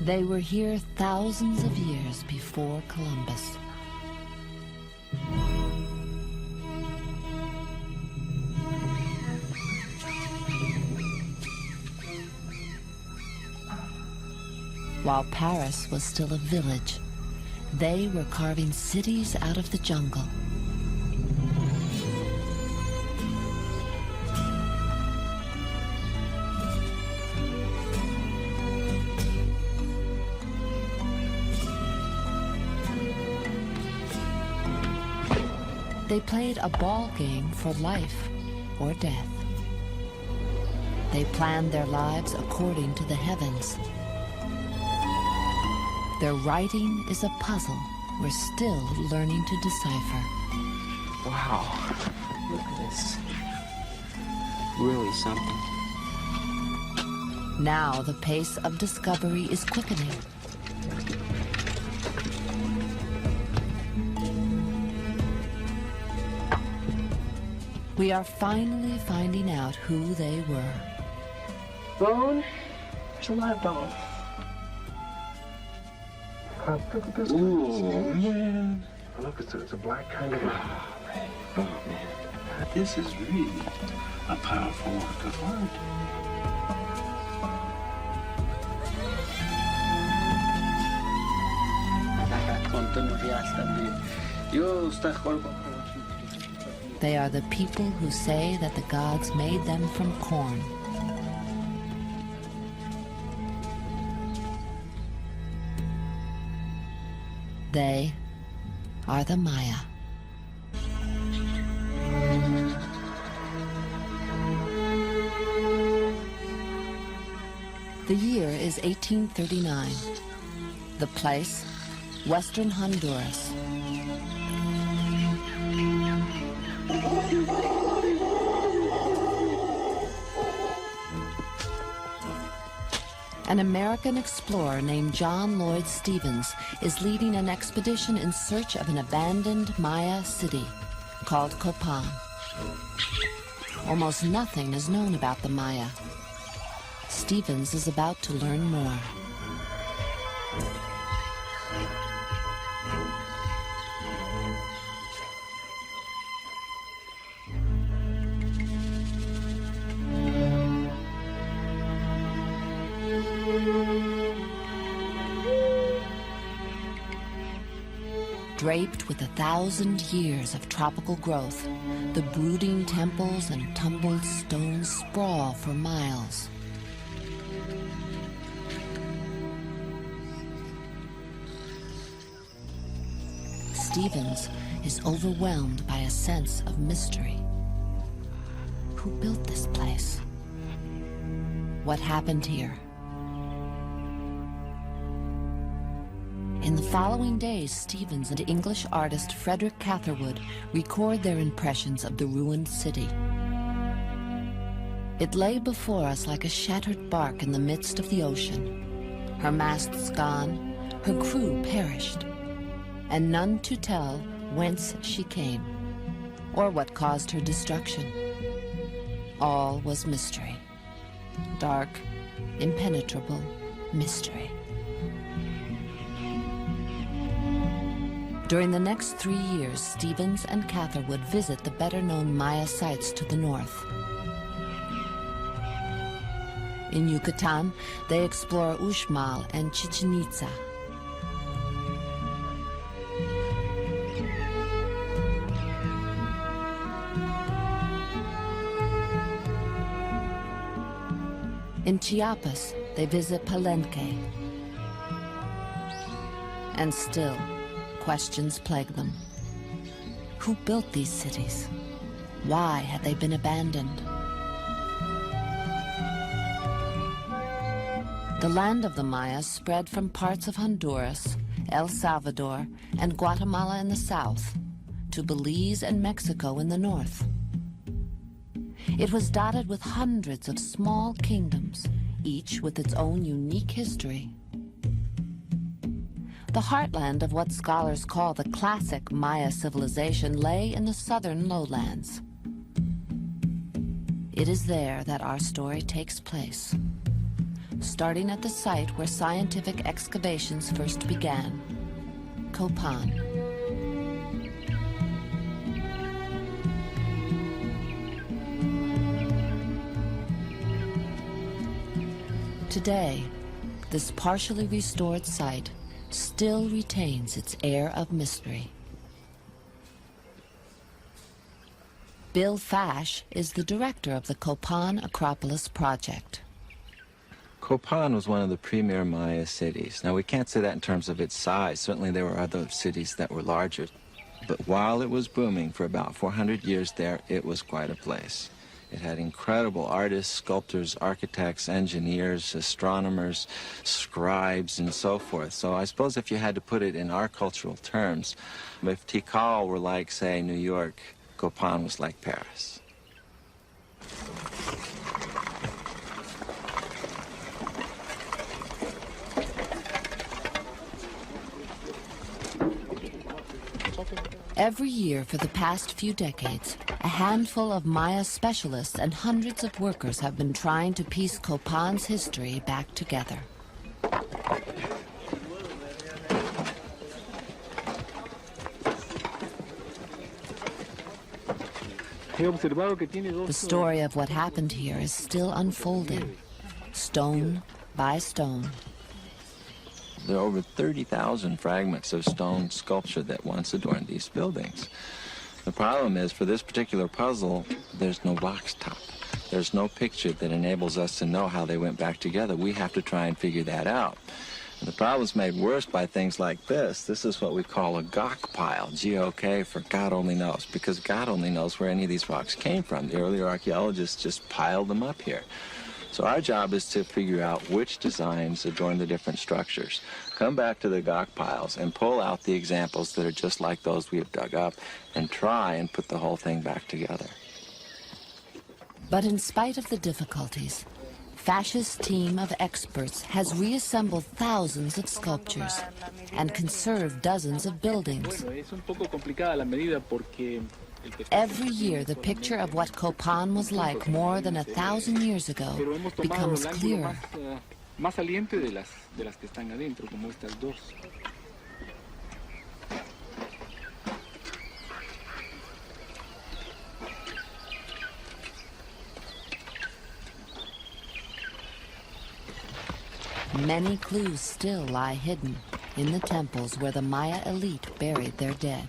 They were here thousands of years before Columbus. While Paris was still a village, they were carving cities out of the jungle. They played a ball game for life or death. They planned their lives according to the heavens. Their writing is a puzzle we're still learning to decipher. Wow, look at this. Really something. Now the pace of discovery is quickening. We are finally finding out who they were. Bone? There's a lot of bone. Look at this. Ooh, man. Look, it's a black kind of. Oh, man. This is really a powerful work of art. They are the people who say that the gods made them from corn. They are the Maya. The year is 1839. The place, Western Honduras. An American explorer named John Lloyd Stephens is leading an expedition in search of an abandoned Maya city called Copan. Almost nothing is known about the Maya. Stephens is about to learn more. Draped with 1,000 years of tropical growth, the brooding temples and tumbled stones sprawl for miles. Stephens is overwhelmed by a sense of mystery. Who built this place? What happened here? In the following days, Stephens and English artist Frederick Catherwood record their impressions of the ruined city. It lay before us like a shattered bark in the midst of the ocean. Her masts gone, her crew perished, and none to tell whence she came, or what caused her destruction. All was mystery. Dark, impenetrable mystery. During the next 3 years, Stephens and Catherwood visit the better-known Maya sites to the north. In Yucatan, they explore Uxmal and Chichen Itza. In Chiapas, they visit Palenque. And still, questions plague them. Who built these cities? Why had they been abandoned? The land of the Mayas spread from parts of Honduras, El Salvador, and Guatemala in the south to Belize and Mexico in the north. It was dotted with hundreds of small kingdoms, each with its own unique history. The heartland of what scholars call the classic Maya civilization lay in the southern lowlands. It is there that our story takes place. starting at the site where scientific excavations first began, Copan. Today, this partially restored site still retains its air of mystery. Bill Fash is the director of the Copan Acropolis project. Copan was one of the premier Maya cities. Now, we can't say that in terms of its size. Certainly there were other cities that were larger. But while it was booming for about 400 years there, it was quite a place. It had incredible artists, sculptors, architects, engineers, astronomers, scribes, and so forth. So I suppose if you had to put it in our cultural terms, if Tikal were like, say, New York, Copan was like Paris. Every year for the past few decades, a handful of Maya specialists and hundreds of workers have been trying to piece Copan's history back together. The story of what happened here is still unfolding, stone by stone. There are over 30,000 fragments of stone sculpture that once adorned these buildings. The problem is, for this particular puzzle, there's no box top. There's no picture that enables us to know how they went back together. We have to try and figure that out. And the problem's made worse by things like this. This is what we call a Gok pile, G-O-K, for God only knows, because God only knows where any of these rocks came from. The earlier archaeologists just piled them up here. So our job is to figure out which designs adorn the different structures, come back to the Gok piles and pull out the examples that are just like those we have dug up and try and put the whole thing back together. But in spite of the difficulties, Fash's team of experts has reassembled thousands of sculptures and conserved dozens of buildings. Every year, the picture of what Copan was like more than 1,000 years ago becomes clearer. Many clues still lie hidden in the temples where the Maya elite buried their dead.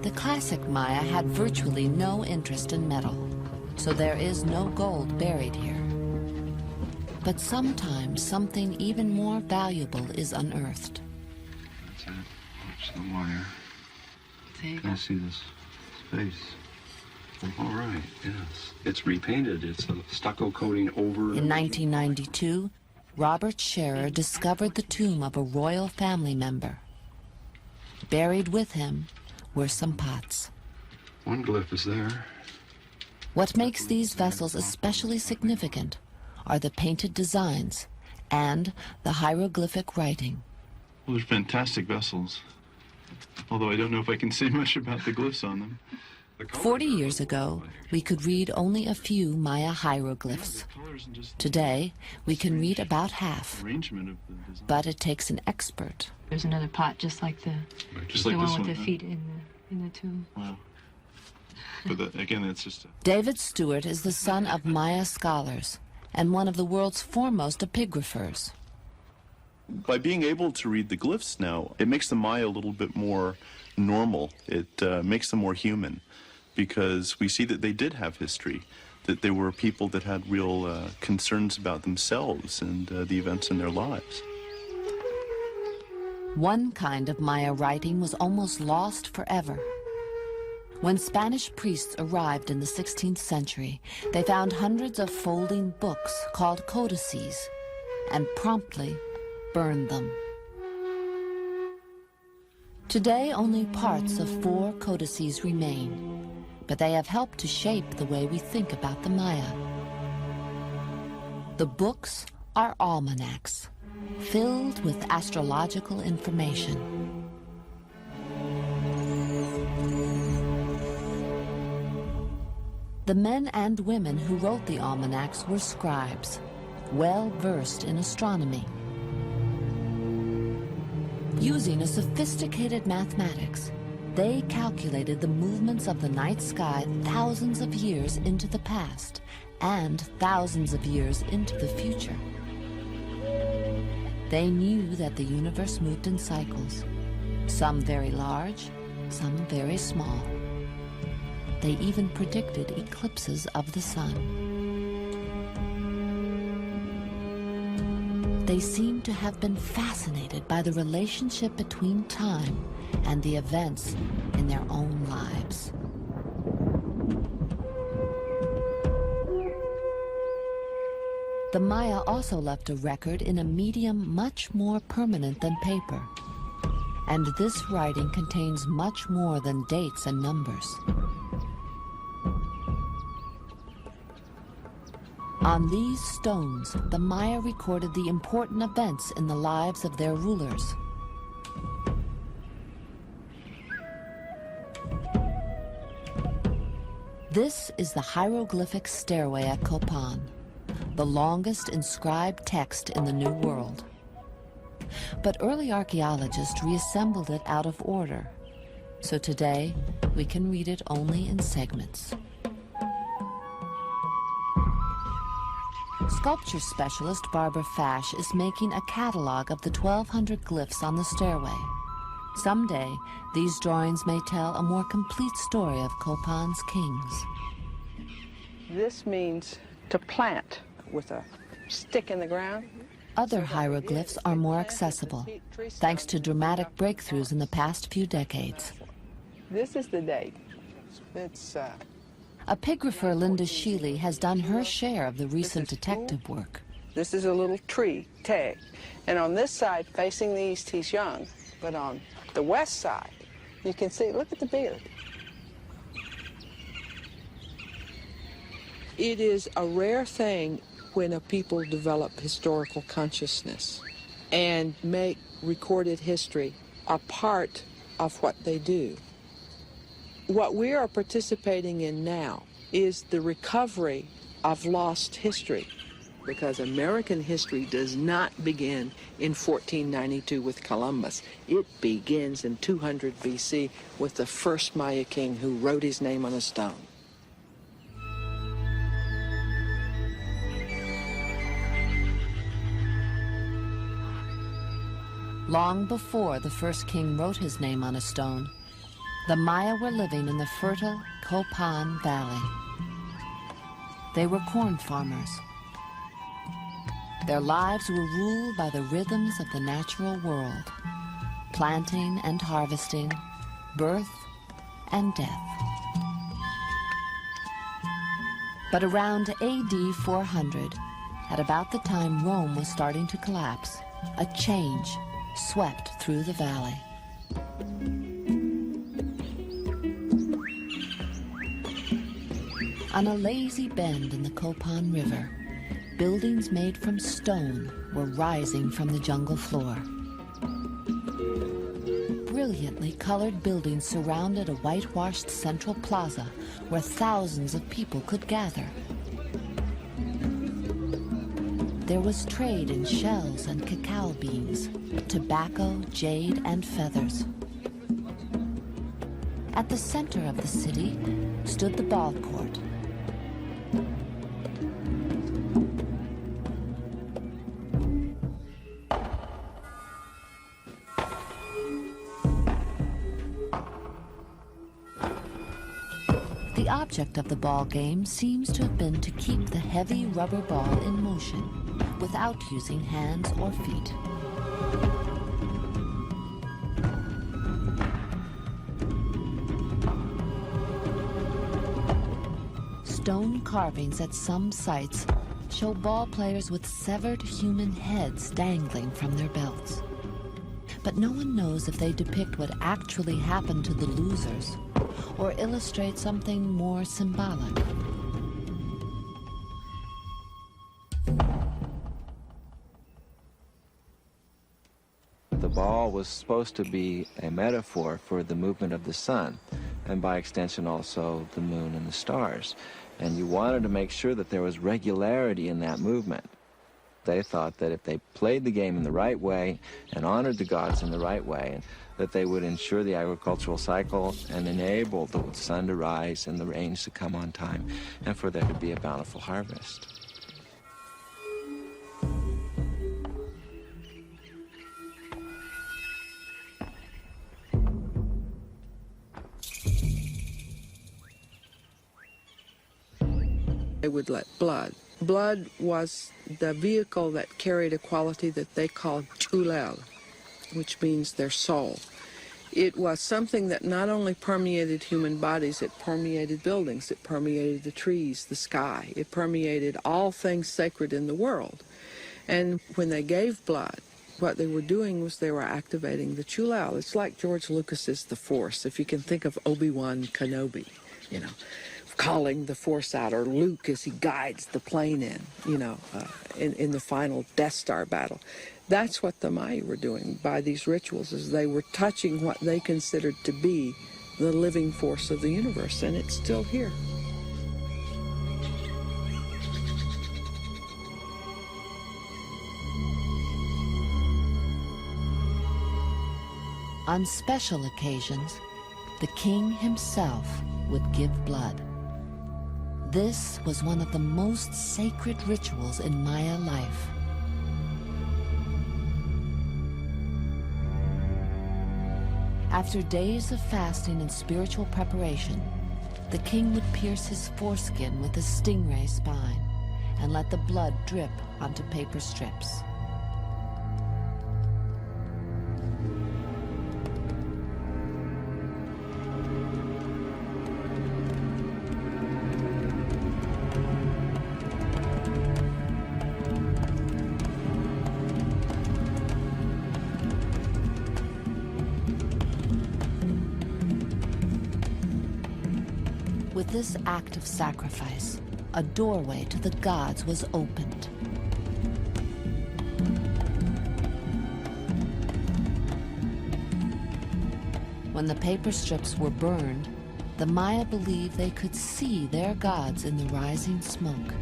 The classic Maya had virtually no interest in metal, so there is no gold buried here. But sometimes something even more valuable is unearthed. That's it. Watch the wire. Can I see this space? All right, yes. It's repainted. It's a stucco coating over. In 1992, Robert Scherer discovered the tomb of a royal family member. Buried with him were some pots. One glyph is there. What makes these vessels especially significant are the painted designs and the hieroglyphic writing. Well, they're fantastic vessels, although I don't know if I can say much about the glyphs on them. 40 years ago, we could read only a few Maya hieroglyphs. Today, we can read about half, Arrangement of the design. but it takes an expert. There's another pot just like the Just like one this with one. the feet in the tomb. Wow. But again, it's just a... David Stewart is the son of Maya scholars and one of the world's foremost epigraphers. By being able to read the glyphs now, it makes the Maya a little bit more normal. It makes them more human, because we see that they did have history, that they were people that had real concerns about themselves and the events in their lives. One kind of Maya writing was almost lost forever. When Spanish priests arrived in the 16th century, they found hundreds of folding books called codices and promptly burned them. Today, only parts of 4 codices remain, but they have helped to shape the way we think about the Maya. The books are almanacs, filled with astrological information. The men and women who wrote the almanacs were scribes, well versed in astronomy. Using a sophisticated mathematics, they calculated the movements of the night sky thousands of years into the past and thousands of years into the future. They knew that the universe moved in cycles, some very large, some very small. They even predicted eclipses of the sun. They seem to have been fascinated by the relationship between time and the events in their own lives. The Maya also left a record in a medium much more permanent than paper. And this writing contains much more than dates and numbers. On these stones, the Maya recorded the important events in the lives of their rulers. This is the hieroglyphic stairway at Copan, the longest inscribed text in the New World. But early archaeologists reassembled it out of order, so today we can read it only in segments. Sculpture specialist Barbara Fash is making a catalog of the 1,200 glyphs on the stairway. Someday, these drawings may tell a more complete story of Copan's kings. This means to plant with a stick in the ground. Other hieroglyphs are more accessible, thanks to dramatic breakthroughs in the past few decades. This is the date. It's Epigrapher Linda Sheely has done her share of the recent detective work. This is a little tree tag. And on this side, facing the east, he's young. But on the west side, you can see, look at the beard. It is a rare thing when a people develop historical consciousness and make recorded history a part of what they do. What we are participating in now is the recovery of lost history, because American history does not begin in 1492 with Columbus. It begins in 200 BC with the first Maya king who wrote his name on a stone. Long before the first king wrote his name on a stone, the Maya were living in the fertile Copan Valley. They were corn farmers. Their lives were ruled by the rhythms of the natural world, planting and harvesting, birth and death. But around AD 400, at about the time Rome was starting to collapse, a change swept through the valley. On a lazy bend in the Copan River, buildings made from stone were rising from the jungle floor. Brilliantly colored buildings surrounded a whitewashed central plaza where thousands of people could gather. There was trade in shells and cacao beans, tobacco, jade, and feathers. At the center of the city stood the ball court. The object of the ball game seems to have been to keep the heavy rubber ball in motion without using hands or feet. Stone carvings at some sites show ball players with severed human heads dangling from their belts. but no one knows if they depict what actually happened to the losers or illustrate something more symbolic. The ball was supposed to be a metaphor for the movement of the sun, and by extension also the moon and the stars. And you wanted to make sure that there was regularity in that movement. They thought that if they played the game in the right way and honored the gods in the right way, that they would ensure the agricultural cycle and enable the sun to rise and the rains to come on time, and for there to be a bountiful harvest. They would let blood. Blood was the vehicle that carried a quality that they called chulel, which means their soul. It was something that not only permeated human bodies, it permeated buildings, it permeated the trees, the sky, it permeated all things sacred in the world. And when they gave blood, what they were doing was they were activating the chulel. It's like George Lucas's The Force, if you can think of Obi-Wan Kenobi, you know, calling the Force out, or Luke as he guides the plane in, you know, in the final Death Star battle. That's what the Maya were doing by these rituals, is they were touching what they considered to be the living force of the universe, and it's still here. On special occasions, the king himself would give blood. This was one of the most sacred rituals in Maya life. After days of fasting and spiritual preparation, the king would pierce his foreskin with a stingray spine and let the blood drip onto paper strips. With this act of sacrifice, a doorway to the gods was opened. When the paper strips were burned, the Maya believed they could see their gods in the rising smoke.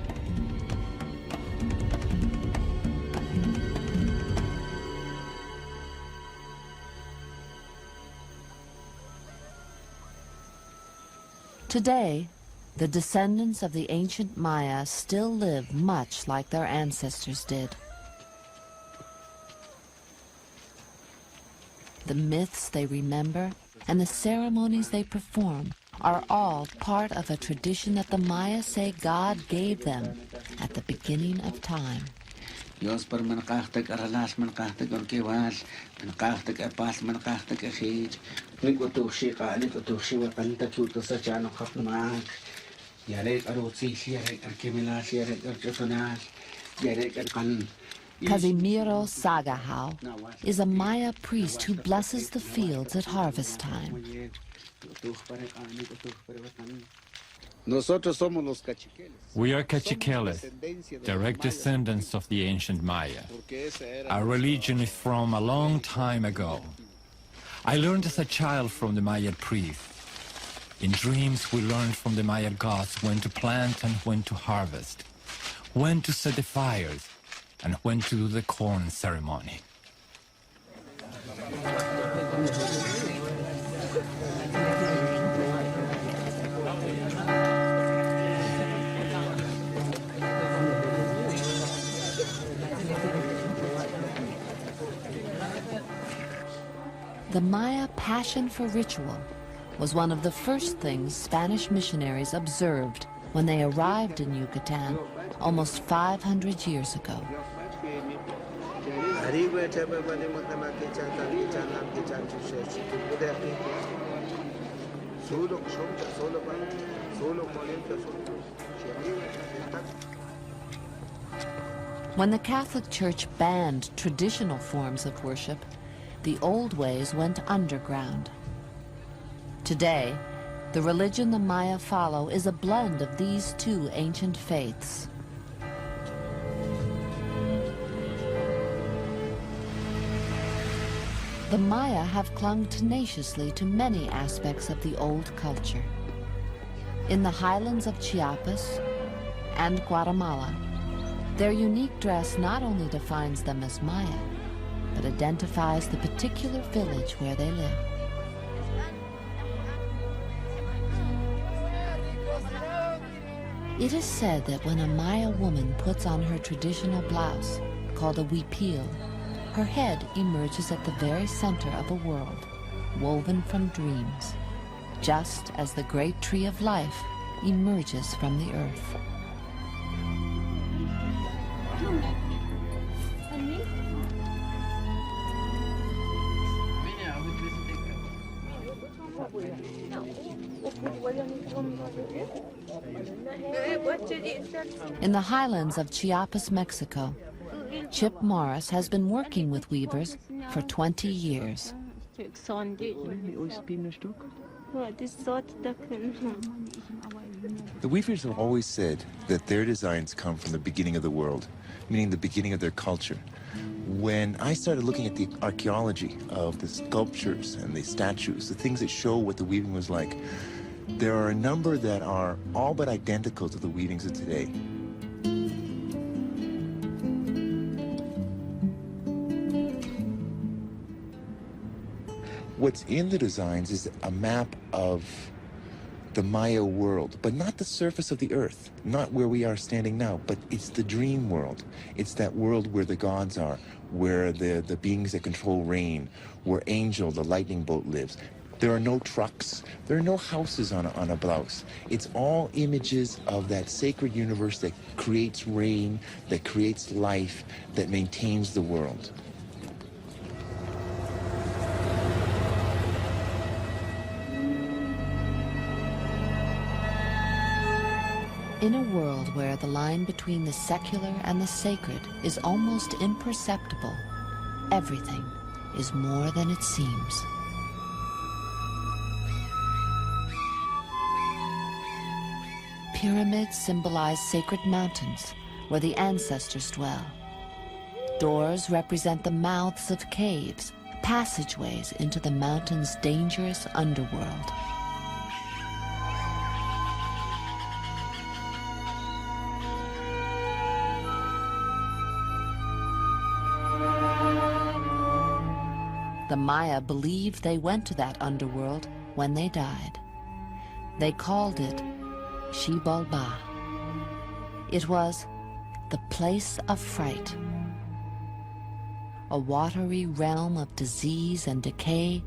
Today, the descendants of the ancient Maya still live much like their ancestors did. The myths they remember and the ceremonies they perform are all part of a tradition that the Maya say God gave them at the beginning of time. Dios per manakahtek aralas manakahtek orkewas manakahtek apas manakahtek ahij nikotushi ka nikotushi wa kanta kuto sa chano kapnamak yarek arotsi yarek arkemilas yarek archotonas yarek arkan. Casimiro Sagahao is a Maya priest who blesses the fields at harvest time. We are Cachiqueles, direct descendants of the ancient Maya. Our religion is from a long time ago. I learned as a child from the Maya priest. In dreams, we learned from the Maya gods when to plant and when to harvest, when to set the fires, and when to do the corn ceremony. The Maya passion for ritual was one of the first things Spanish missionaries observed when they arrived in Yucatan almost 500 years ago. When the Catholic Church banned traditional forms of worship, the old ways went underground. Today, the religion the Maya follow is a blend of these two ancient faiths. The Maya have clung tenaciously to many aspects of the old culture. In the highlands of Chiapas and Guatemala, their unique dress not only defines them as Maya, but identifies the particular village where they live. It is said that when a Maya woman puts on her traditional blouse, called a huipil, her head emerges at the very center of a world, woven from dreams, just as the great tree of life emerges from the earth. In the highlands of Chiapas, Mexico, Chip Morris has been working with weavers for 20 years. The weavers have always said that their designs come from the beginning of the world, meaning the beginning of their culture. When I started looking at the archaeology of the sculptures and the statues, the things that show what the weaving was like, there are a number that are all but identical to the weavings of today. What's in the designs is a map of the Maya world, but not the surface of the earth, not where we are standing now, but it's the dream world. It's that world where the gods are, where the beings that control rain, where Angel, the lightning bolt, lives. There are no trucks, there are no houses on a blouse. It's all images of that sacred universe that creates rain, that creates life, that maintains the world. In a world where the line between the secular and the sacred is almost imperceptible, everything is more than it seems. Pyramids symbolize sacred mountains where the ancestors dwell. Doors represent the mouths of caves, passageways into the mountain's dangerous underworld. The Maya believed they went to that underworld when they died. They called it Xibalba. It was the place of fright, a watery realm of disease and decay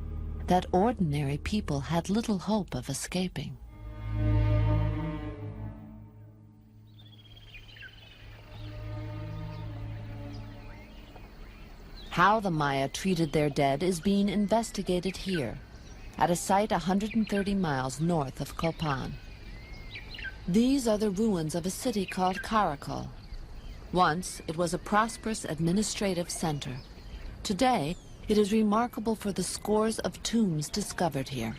that ordinary people had little hope of escaping. How the Maya treated their dead is being investigated here, at a site 130 miles north of Copan. These are the ruins of a city called Caracol. Once, it was a prosperous administrative center. Today, it is remarkable for the scores of tombs discovered here.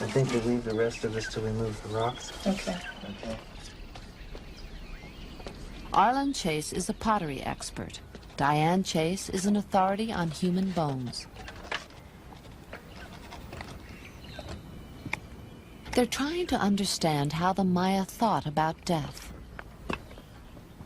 I think we'll leave the rest of this to remove the rocks. Okay. Okay. Arlen Chase is a pottery expert. Diane Chase is an authority on human bones. They're trying to understand how the Maya thought about death.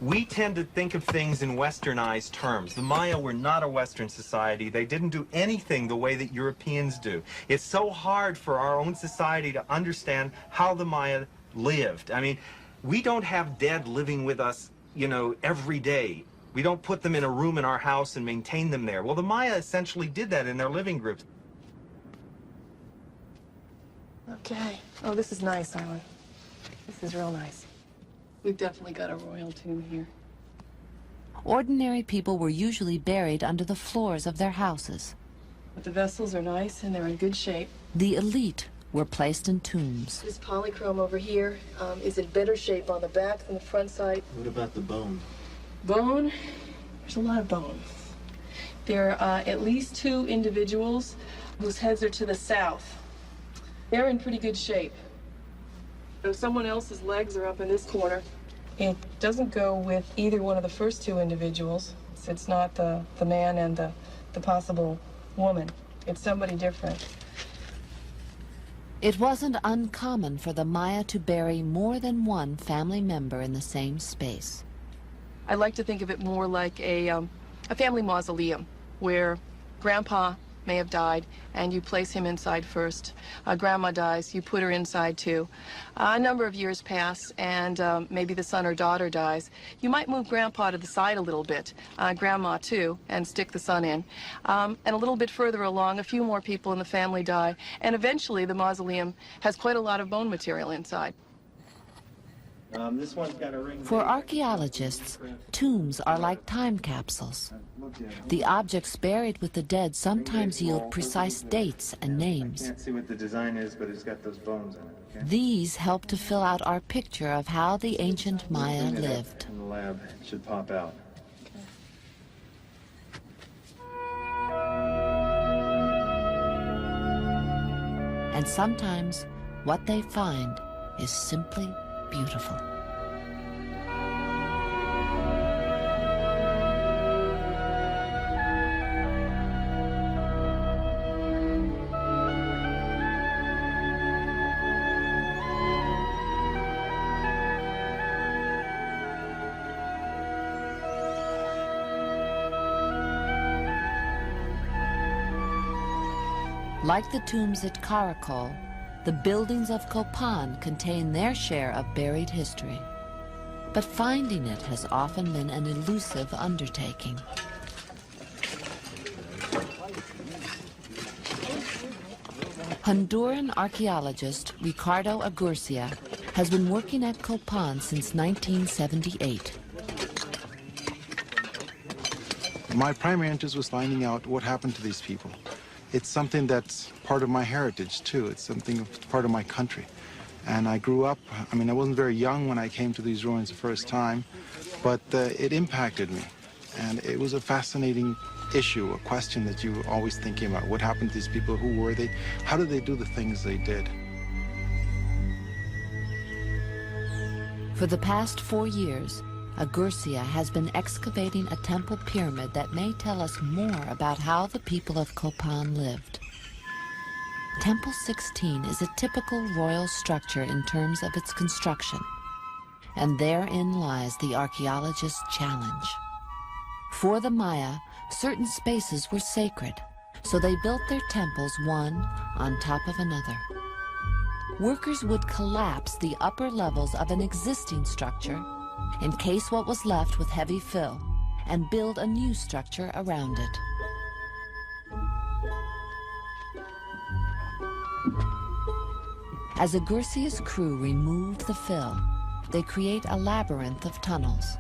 We tend to think of things in westernized terms. The Maya were not a Western society. They didn't do anything the way that Europeans do. It's so hard for our own society to understand how the Maya lived. I mean, we don't have dead living with us, you know, every day. We don't put them in a room in our house and maintain them there. Well, the Maya essentially did that in their living groups. Okay. Oh, this is nice, Isla. This is real nice. We've definitely got a royal tomb here. Ordinary people were usually buried under the floors of their houses. But the vessels are nice and they're in good shape. The elite were placed in tombs. This polychrome over here is in better shape on the back than the front side. What about the bone? Bone There's a lot of bones. There are at least 2 individuals whose heads are to the south. They're in pretty good shape. So someone else's legs are up in this corner. It doesn't go with either one of the first 2 individuals. It's not the man and the possible woman. It's somebody different. It wasn't uncommon for the Maya to bury more than one family member in the same space. I like to think of it more like a family mausoleum, where Grandpa may have died, and you place him inside first. Grandma dies, you put her inside too. A number of years pass, and maybe the son or daughter dies. You might move Grandpa to the side a little bit, Grandma too, and stick the son in. And a little bit further along, a few more people in the family die, and eventually the mausoleum has quite a lot of bone material inside. This one's got a ring. For archaeologists, tombs are like time capsules. The objects buried with the dead sometimes yield precise dates and names. Can't see what the design is, but it's got those bones in it. Okay? These help to fill out our picture of how the ancient Maya lived. In the lab, it should pop out. And sometimes what they find is simply beautiful. Like the tombs at Karakol, the buildings of Copan contain their share of buried history. But finding it has often been an elusive undertaking. Honduran archaeologist Ricardo Agurcia has been working at Copan since 1978. My primary interest was finding out what happened to these people. It's something that's part of my heritage, too. It's something that's part of my country. And I grew up, I mean, I wasn't very young when I came to these ruins the first time, but it impacted me. And it was a fascinating issue, a question that you were always thinking about. What happened to these people? Who were they? How did they do the things they did? For the past 4 years, Agurcia has been excavating a temple pyramid that may tell us more about how the people of Copan lived. Temple 16 is a typical royal structure in terms of its construction, and therein lies the archaeologist's challenge. For the Maya, certain spaces were sacred, so they built their temples one on top of another. Workers would collapse the upper levels of an existing structure, encase what was left with heavy fill, and build a new structure around it. As Agurcia's crew remove the fill, they create a labyrinth of tunnels.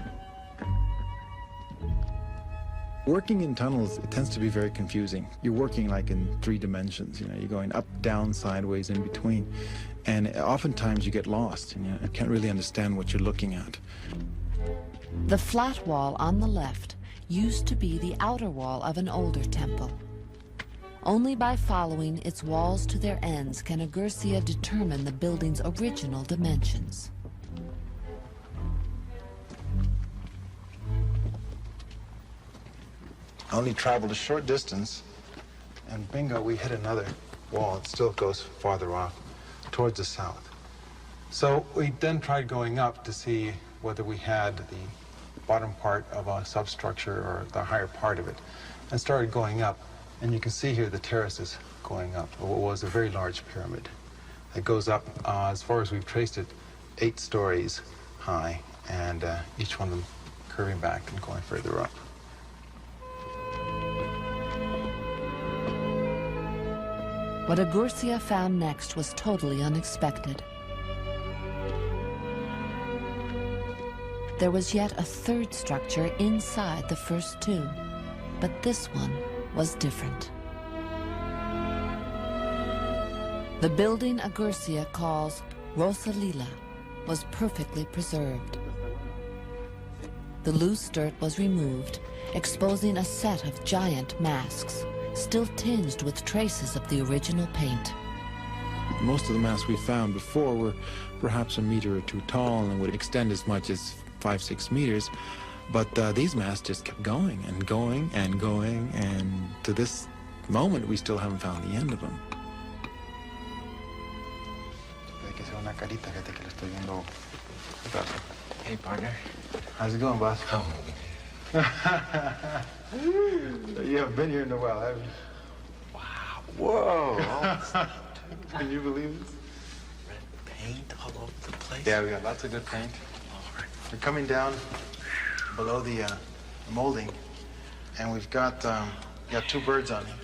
Working in tunnels, it tends to be very confusing. You're working like in 3 dimensions, you know, you're going up, down, sideways, in between. And oftentimes you get lost and you can't really understand what you're looking at. The flat wall on the left used to be the outer wall of an older temple. Only by following its walls to their ends can Agurcia determine the building's original dimensions. I only traveled a short distance, and bingo, we hit another wall. It still goes farther off, towards the south. So we then tried going up to see whether we had the bottom part of a substructure or the higher part of it, and started going up. And you can see here the terraces going up of what was a very large pyramid. It goes up, as far as we've traced it, 8 stories high, and each one of them curving back and going further up. What Agurcia found next was totally unexpected. There was yet a 3rd structure inside the first 2, but this one was different. The building Agurcia calls Rosalila was perfectly preserved. The loose dirt was removed, exposing a set of giant masks, still tinged with traces of the original paint. Most of the masks we found before were perhaps a meter or two tall and would extend as much as 5-6 meters. But these masks just kept going and going and going, and to this moment we still haven't found the end of them. Hey, partner. How's it going, boss? Oh. You haven't been here in a while, have you? Wow. Whoa. Can you believe this? Red paint all over the place. Yeah, we got lots of good paint. We're coming down below the molding, and we've got two birds on him.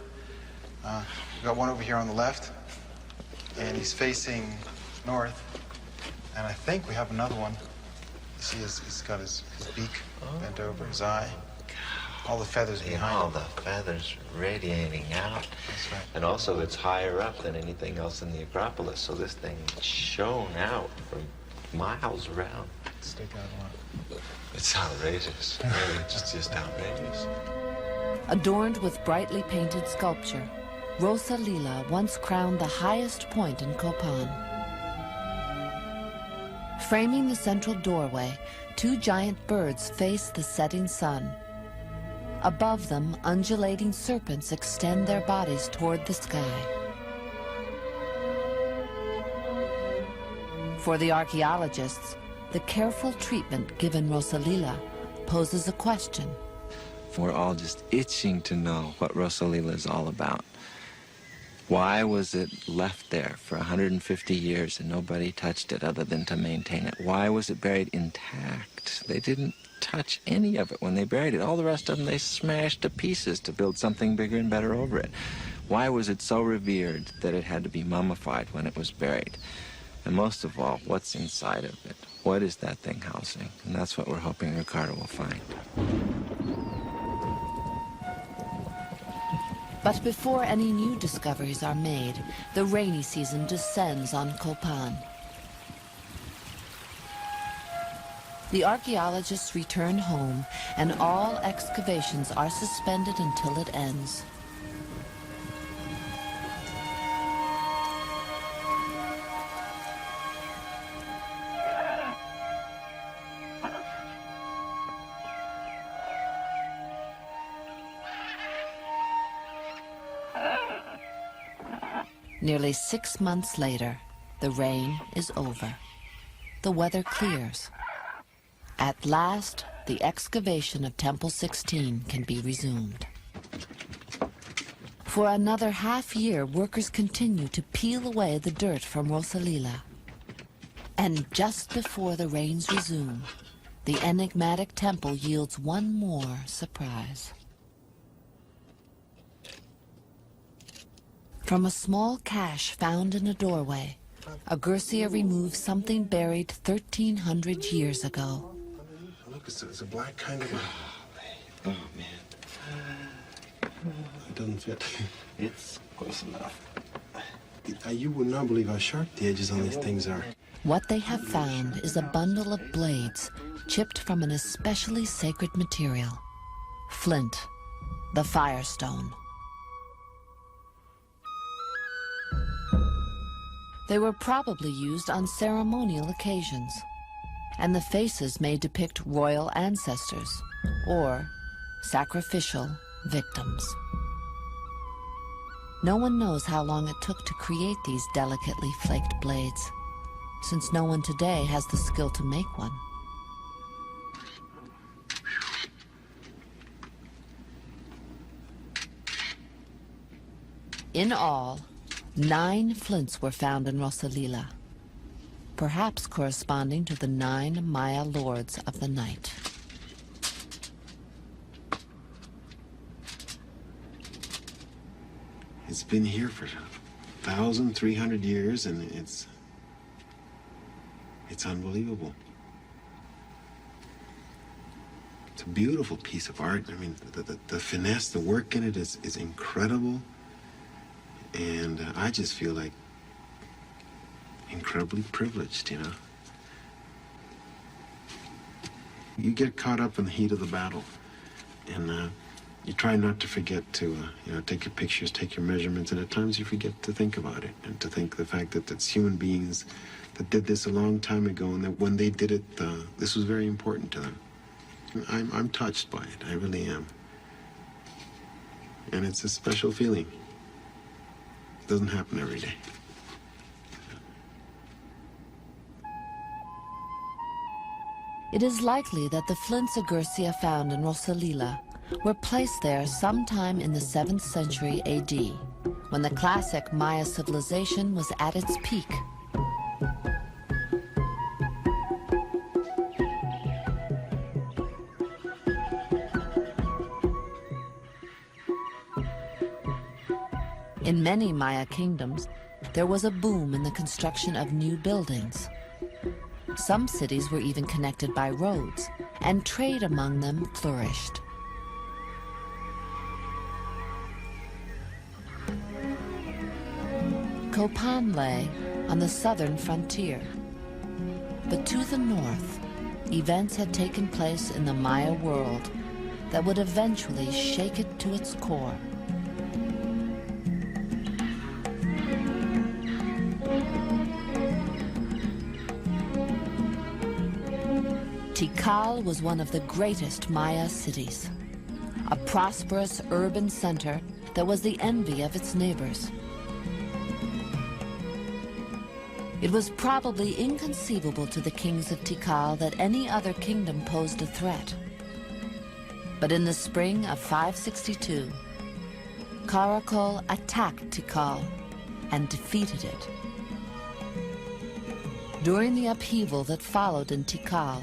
We've got one over here on the left, and he's facing north. And I think we have another one. You see, he's got his beak bent over his eye. All the feathers behind all him. the feathers radiating out. That's right. And also it's higher up than anything else in the Acropolis, so this thing shone out from miles around. Stick out one. It's outrageous. Really, it's just outrageous. Adorned with brightly painted sculpture, Rosa Lila once crowned the highest point in Copan. Framing the central doorway, two giant birds face the setting sun. Above them, undulating serpents extend their bodies toward the sky. For the archaeologists, the careful treatment given Rosalila poses a question. We're all just itching to know what Rosalila is all about. Why was it left there for 150 years and nobody touched it other than to maintain it? Why was it buried intact? They didn't touch any of it when they buried it. All the rest of them they smashed to pieces to build something bigger and better over it. Why was it so revered that it had to be mummified when it was buried? And most of all, what's inside of it? What is that thing housing? And that's what we're hoping Ricardo will find. But before any new discoveries are made, the rainy season descends on Copan. The archaeologists return home, and all excavations are suspended until it ends. Nearly 6 months later, the rain is over. The weather clears. At last, the excavation of Temple 16 can be resumed. For another half year, workers continue to peel away the dirt from Rosalila. And just before the rains resume, the enigmatic temple yields one more surprise. From a small cache found in a doorway, Agurcia removes something buried 1,300 years ago. Look, it's a black kind of a... Oh, man. It doesn't fit. It's close enough. You would not believe how sharp the edges on these things are. What they have found is a bundle of blades chipped from an especially sacred material, flint, the Firestone. They were probably used on ceremonial occasions, and the faces may depict royal ancestors or sacrificial victims. No one knows how long it took to create these delicately flaked blades, since no one today has the skill to make one. In all, 9 flints were found in Rosalila, perhaps corresponding to the 9 Maya lords of the night. It's been here for 1,300 years, and it's unbelievable. It's a beautiful piece of art. I mean, the finesse, the work in it is incredible. And I just feel like incredibly privileged, you know. You get caught up in the heat of the battle, and you try not to forget to, take your pictures, take your measurements, and at times you forget to think about it and to think the fact that it's human beings that did this a long time ago, and that when they did it, this was very important to them. I'm touched by it. I really am. And it's a special feeling. It doesn't happen every day. It is likely that the flints Agurcia found in Rosalila were placed there sometime in the 7th century AD, when the classic Maya civilization was at its peak. In many Maya kingdoms, there was a boom in the construction of new buildings. Some cities were even connected by roads, and trade among them flourished. Copan lay on the southern frontier. But to the north, events had taken place in the Maya world that would eventually shake it to its core. Tikal was one of the greatest Maya cities, a prosperous urban center that was the envy of its neighbors. It was probably inconceivable to the kings of Tikal that any other kingdom posed a threat. But in the spring of 562, Caracol attacked Tikal and defeated it. During the upheaval that followed in Tikal,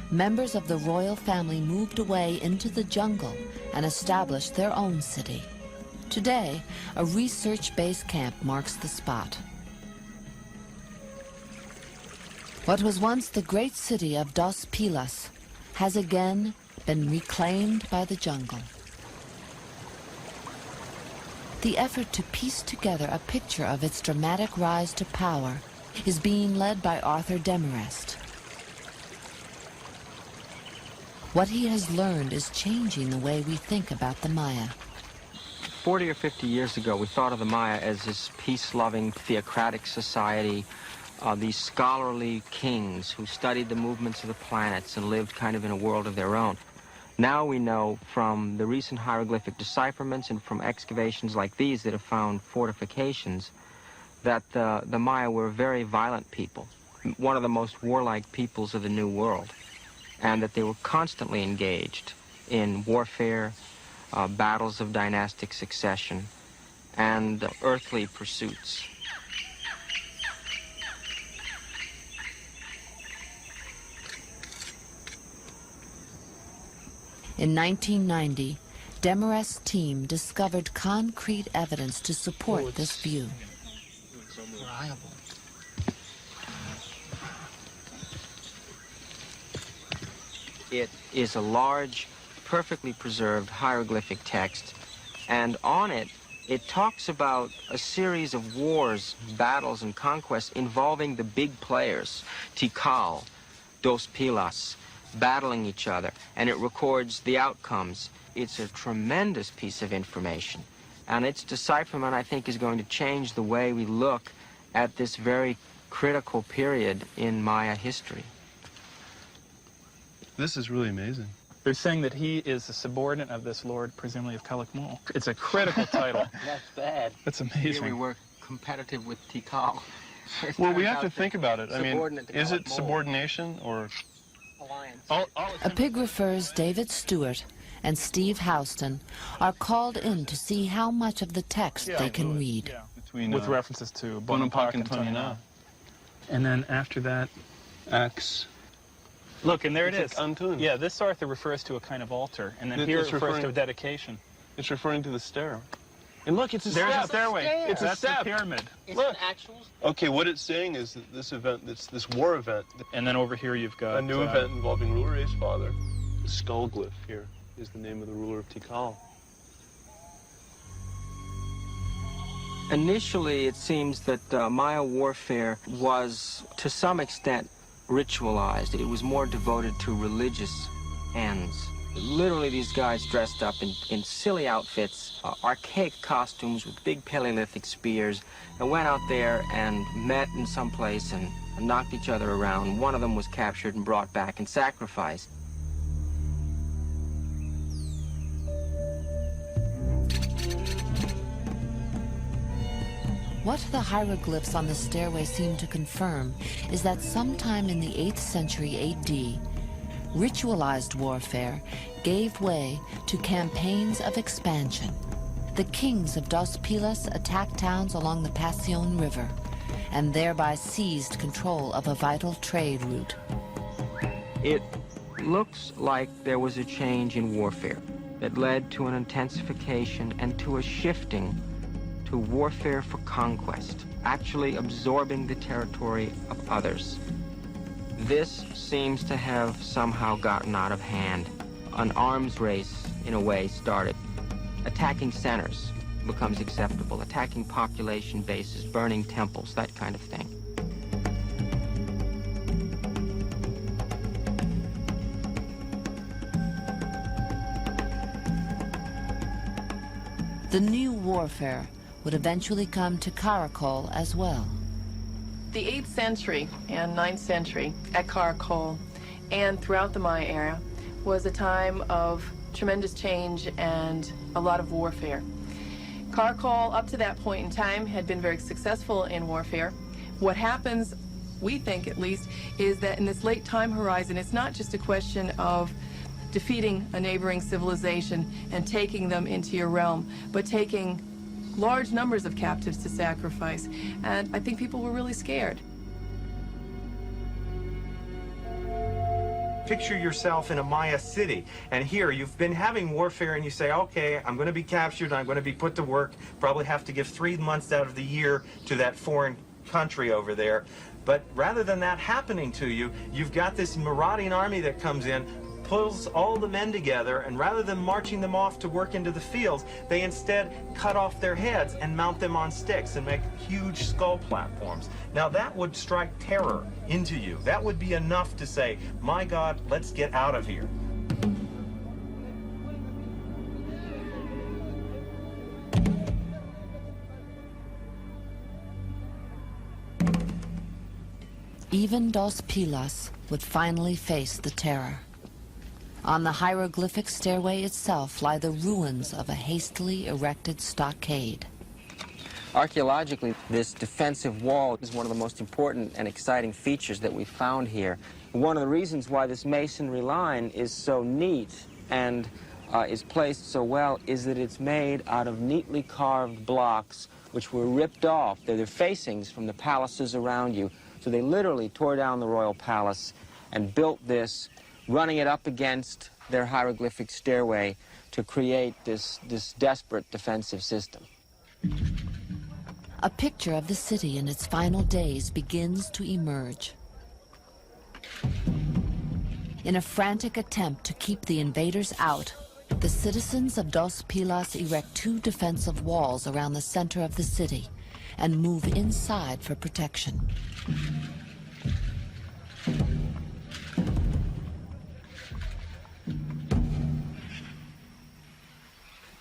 members of the royal family moved away into the jungle and established their own city. Today, a research base camp marks the spot. What was once the great city of Dos Pilas has again been reclaimed by the jungle. The effort to piece together a picture of its dramatic rise to power is being led by Arthur Demarest. What he has learned is changing the way we think about the Maya. 40 or 50 years ago, we thought of the Maya as this peace-loving, theocratic society, these scholarly kings who studied the movements of the planets and lived kind of in a world of their own. Now we know from the recent hieroglyphic decipherments and from excavations like these that have found fortifications that the Maya were a very violent people, one of the most warlike peoples of the New World, and that they were constantly engaged in warfare, battles of dynastic succession, and earthly pursuits. In 1990, Demarest's team discovered concrete evidence to support this view. Reliable. It is a large, perfectly preserved hieroglyphic text, and on it, it talks about a series of wars, battles, and conquests involving the big players, Tikal, Dos Pilas, battling each other, and it records the outcomes. It's a tremendous piece of information, and its decipherment, I think, is going to change the way we look at this very critical period in Maya history. This is really amazing. They're saying that he is a subordinate of this lord, presumably of Calakmul. It's a critical title. That's bad. That's amazing. Here we were competitive with Tikal. Well, we have to think about it. I mean, is it subordination or alliance? Epigraphers David Stewart and Steve Houston are called in to see how much of the text they can read. Between, with references to Bonaparte and Tonina. And then after that, Axe. Look, and there it is. Antun. Yeah, this Arthur refers to a kind of altar, and then here it refers to a dedication. It's referring to the stair. And look, it's a There's step. a stairway. It's That's a step. the pyramid. Look. Okay, what it's saying is that this event, this war event. And then over here you've got a new event involving Rure's father. The skull glyph here is the name of the ruler of Tikal. Initially, it seems that Maya warfare was, to some extent, ritualized. It was more devoted to religious ends. Literally, these guys dressed up in silly outfits, archaic costumes with big Paleolithic spears, and went out there and met in some place and knocked each other around. One of them was captured and brought back and sacrificed. What the hieroglyphs on the stairway seem to confirm is that sometime in the 8th century AD, ritualized warfare gave way to campaigns of expansion. The kings of Dos Pilas attacked towns along the Pasión River and thereby seized control of a vital trade route. It looks like there was a change in warfare that led to an intensification and to a shifting to warfare for conquest, actually absorbing the territory of others. This seems to have somehow gotten out of hand. An arms race, in a way, started. Attacking centers becomes acceptable, attacking population bases, burning temples, that kind of thing. The new warfare would eventually come to Caracol as well. The 8th century and 9th century at Caracol and throughout the Maya era was a time of tremendous change and a lot of warfare. Caracol, up to that point in time, had been very successful in warfare. What happens, we think at least, is that in this late time horizon, it's not just a question of defeating a neighboring civilization and taking them into your realm, but taking large numbers of captives to sacrifice. And I think people were really scared. Picture yourself in a Maya city, and here you've been having warfare and you say, okay, I'm going to be captured, I'm going to be put to work, probably have to give 3 months out of the year to that foreign country over there. But rather than that happening to you, you've got this marauding army that comes in, pulls all the men together, and rather than marching them off to work into the fields, they instead cut off their heads and mount them on sticks and make huge skull platforms. Now that would strike terror into you. That would be enough to say, my God, let's get out of here. Even Dos Pilas would finally face the terror. On the hieroglyphic stairway itself lie the ruins of a hastily erected stockade. Archaeologically, this defensive wall is one of the most important and exciting features that we found here. One of the reasons why this masonry line is so neat and is placed so well is that it's made out of neatly carved blocks which were ripped off. They're the facings from the palaces around you. So they literally tore down the royal palace and built this, running it up against their hieroglyphic stairway to create this desperate defensive system. A picture of the city in its final days begins to emerge. In a frantic attempt to keep the invaders out, the citizens of Dos Pilas erect 2 defensive walls around the center of the city and move inside for protection.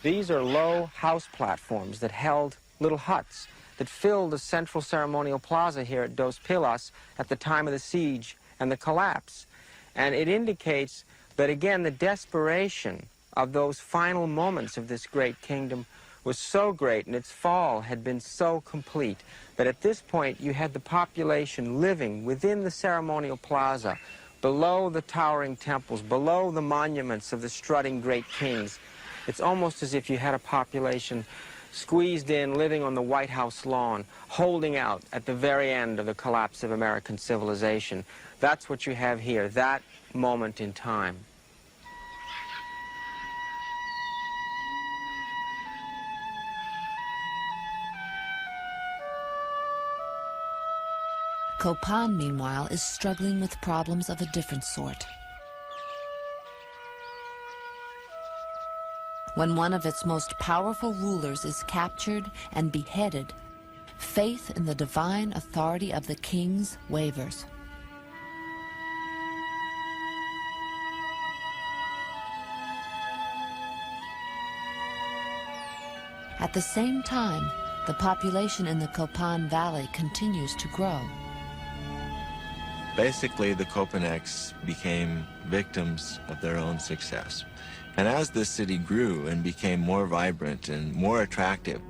These are low house platforms that held little huts that filled the central ceremonial plaza here at Dos Pilas at the time of the siege and the collapse. And it indicates that, again, the desperation of those final moments of this great kingdom was so great and its fall had been so complete that at this point you had the population living within the ceremonial plaza, below the towering temples, below the monuments of the strutting great kings. It's almost as if you had a population squeezed in, living on the White House lawn, holding out at the very end of the collapse of American civilization. That's what you have here, that moment in time. Copan, meanwhile, is struggling with problems of a different sort. When one of its most powerful rulers is captured and beheaded, faith in the divine authority of the kings wavers. At the same time, the population in the Copan Valley continues to grow. Basically, the Copanecs became victims of their own success. And as this city grew and became more vibrant and more attractive,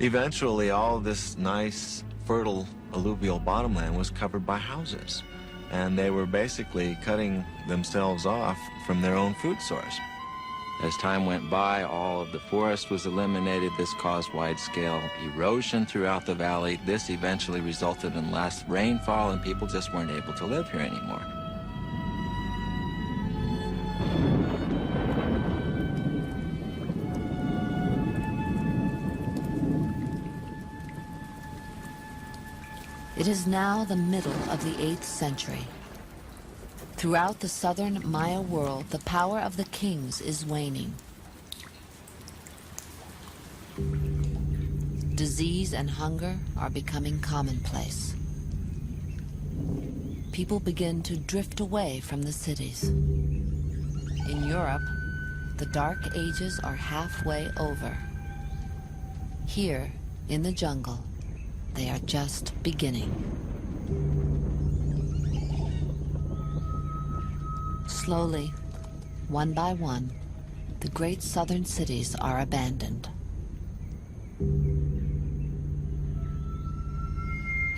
eventually all this nice, fertile alluvial bottomland was covered by houses. And they were basically cutting themselves off from their own food source. As time went by, all of the forest was eliminated. This caused wide-scale erosion throughout the valley. This eventually resulted in less rainfall, and people just weren't able to live here anymore. It is now the middle of the 8th century. Throughout the southern Maya world, the power of the kings is waning. Disease and hunger are becoming commonplace. People begin to drift away from the cities. In Europe, the Dark Ages are halfway over. Here, in the jungle, they are just beginning. Slowly, one by one, the great southern cities are abandoned. In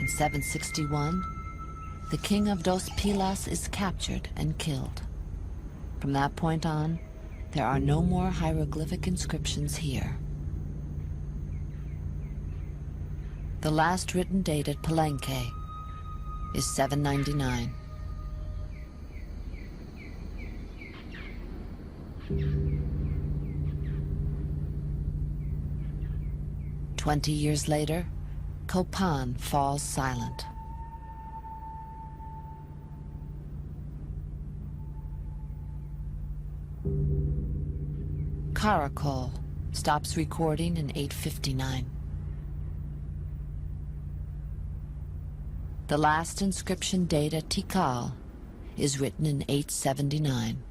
761, the king of Dos Pilas is captured and killed. From that point on, there are no more hieroglyphic inscriptions here. The last written date at Palenque is 799. "20 years later, Copan falls silent. Caracol stops recording in 859. The last inscription date at Tikal is written in 879.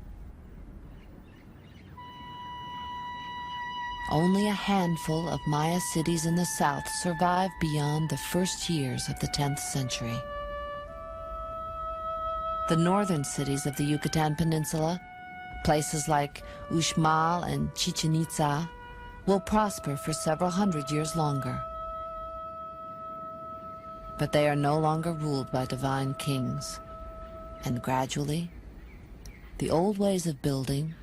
Only a handful of Maya cities in the south survive beyond the first years of the 10th century. The northern cities of the Yucatan Peninsula, places like Uxmal and Chichen Itza, will prosper for several hundred years longer. But they are no longer ruled by divine kings, and gradually, the old ways of building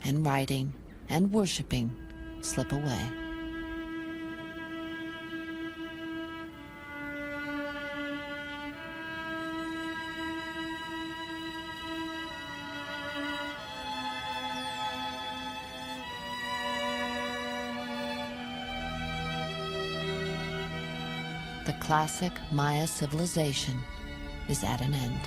and writing and worshiping slip away. The classic Maya civilization is at an end.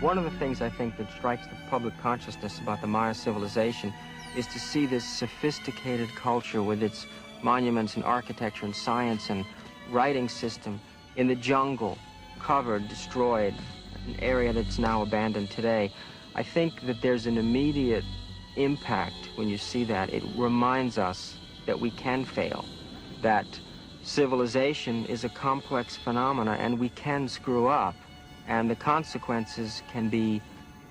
One of the things I think that strikes the public consciousness about the Maya civilization is to see this sophisticated culture with its monuments and architecture and science and writing system in the jungle, covered, destroyed, an area that's now abandoned today. I think that there's an immediate impact when you see that. It reminds us that we can fail, that civilization is a complex phenomena and we can screw up, and the consequences can be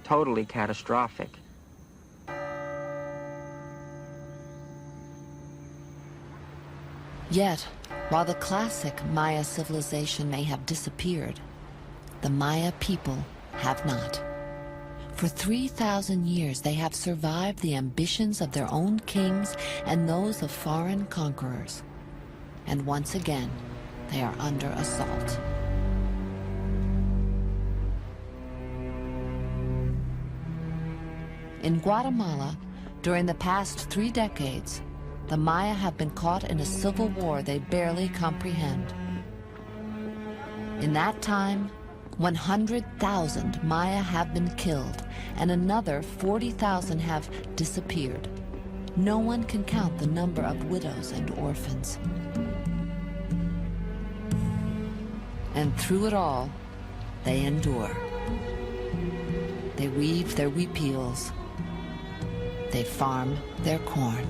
totally catastrophic. Yet, while the classic Maya civilization may have disappeared, the Maya people have not. For 3,000 years, they have survived the ambitions of their own kings and those of foreign conquerors. And once again, they are under assault. In Guatemala, during the past 3 decades, the Maya have been caught in a civil war they barely comprehend. In that time, 100,000 Maya have been killed, and another 40,000 have disappeared. No one can count the number of widows and orphans. And through it all, they endure. They weave their wheat peels. They farm their corn.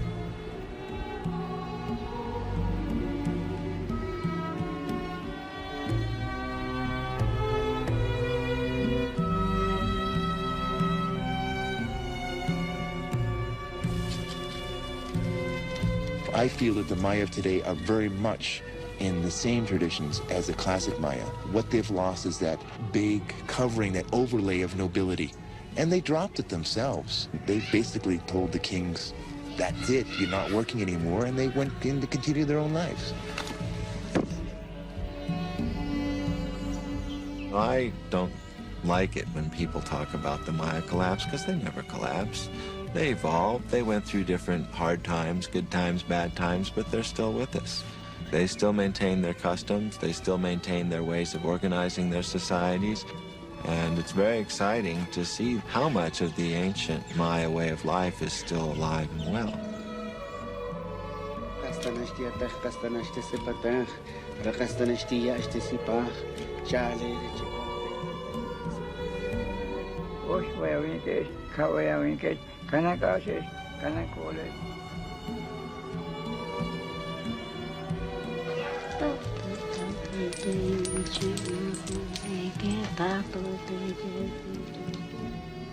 I feel that the Maya of today are very much in the same traditions as the classic Maya. What they've lost is that big covering, that overlay of nobility. And they dropped it themselves. They basically told the kings, that's it, you're not working anymore, and they went in to continue their own lives. I don't like it when people talk about the Maya collapse, because they never collapsed. They evolved. They went through different hard times, good times, bad times, but they're still with us. They still maintain their customs. They still maintain their ways of organizing their societies. And it's very exciting to see how much of the ancient Maya way of life is still alive and well.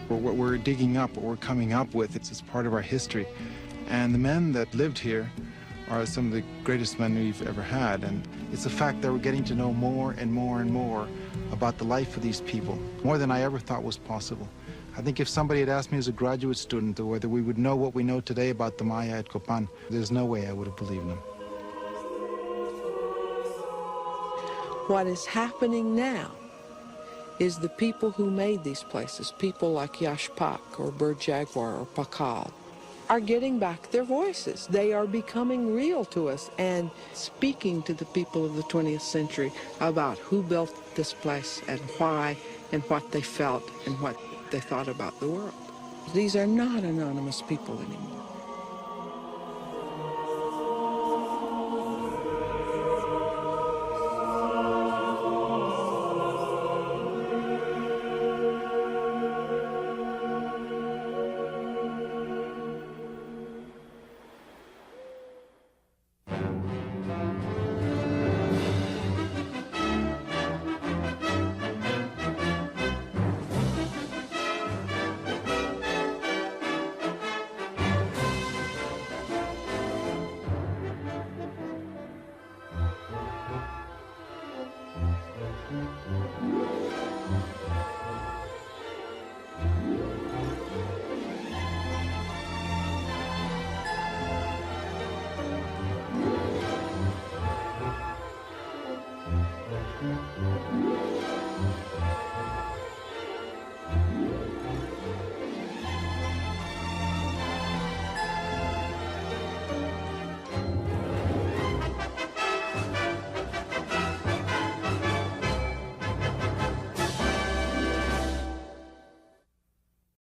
What we're digging up, what we're coming up with, it's part of our history. And the men that lived here are some of the greatest men we've ever had. And it's a fact that we're getting to know more and more and more about the life of these people, more than I ever thought was possible. I think if somebody had asked me as a graduate student whether we would know what we know today about the Maya at Copan, there's no way I would have believed them. What is happening now is the people who made these places, people like Yashpak or Bird Jaguar or Pakal, are getting back their voices. They are becoming real to us and speaking to the people of the 20th century about who built this place and why and what they felt and what they thought about the world. These are not anonymous people anymore.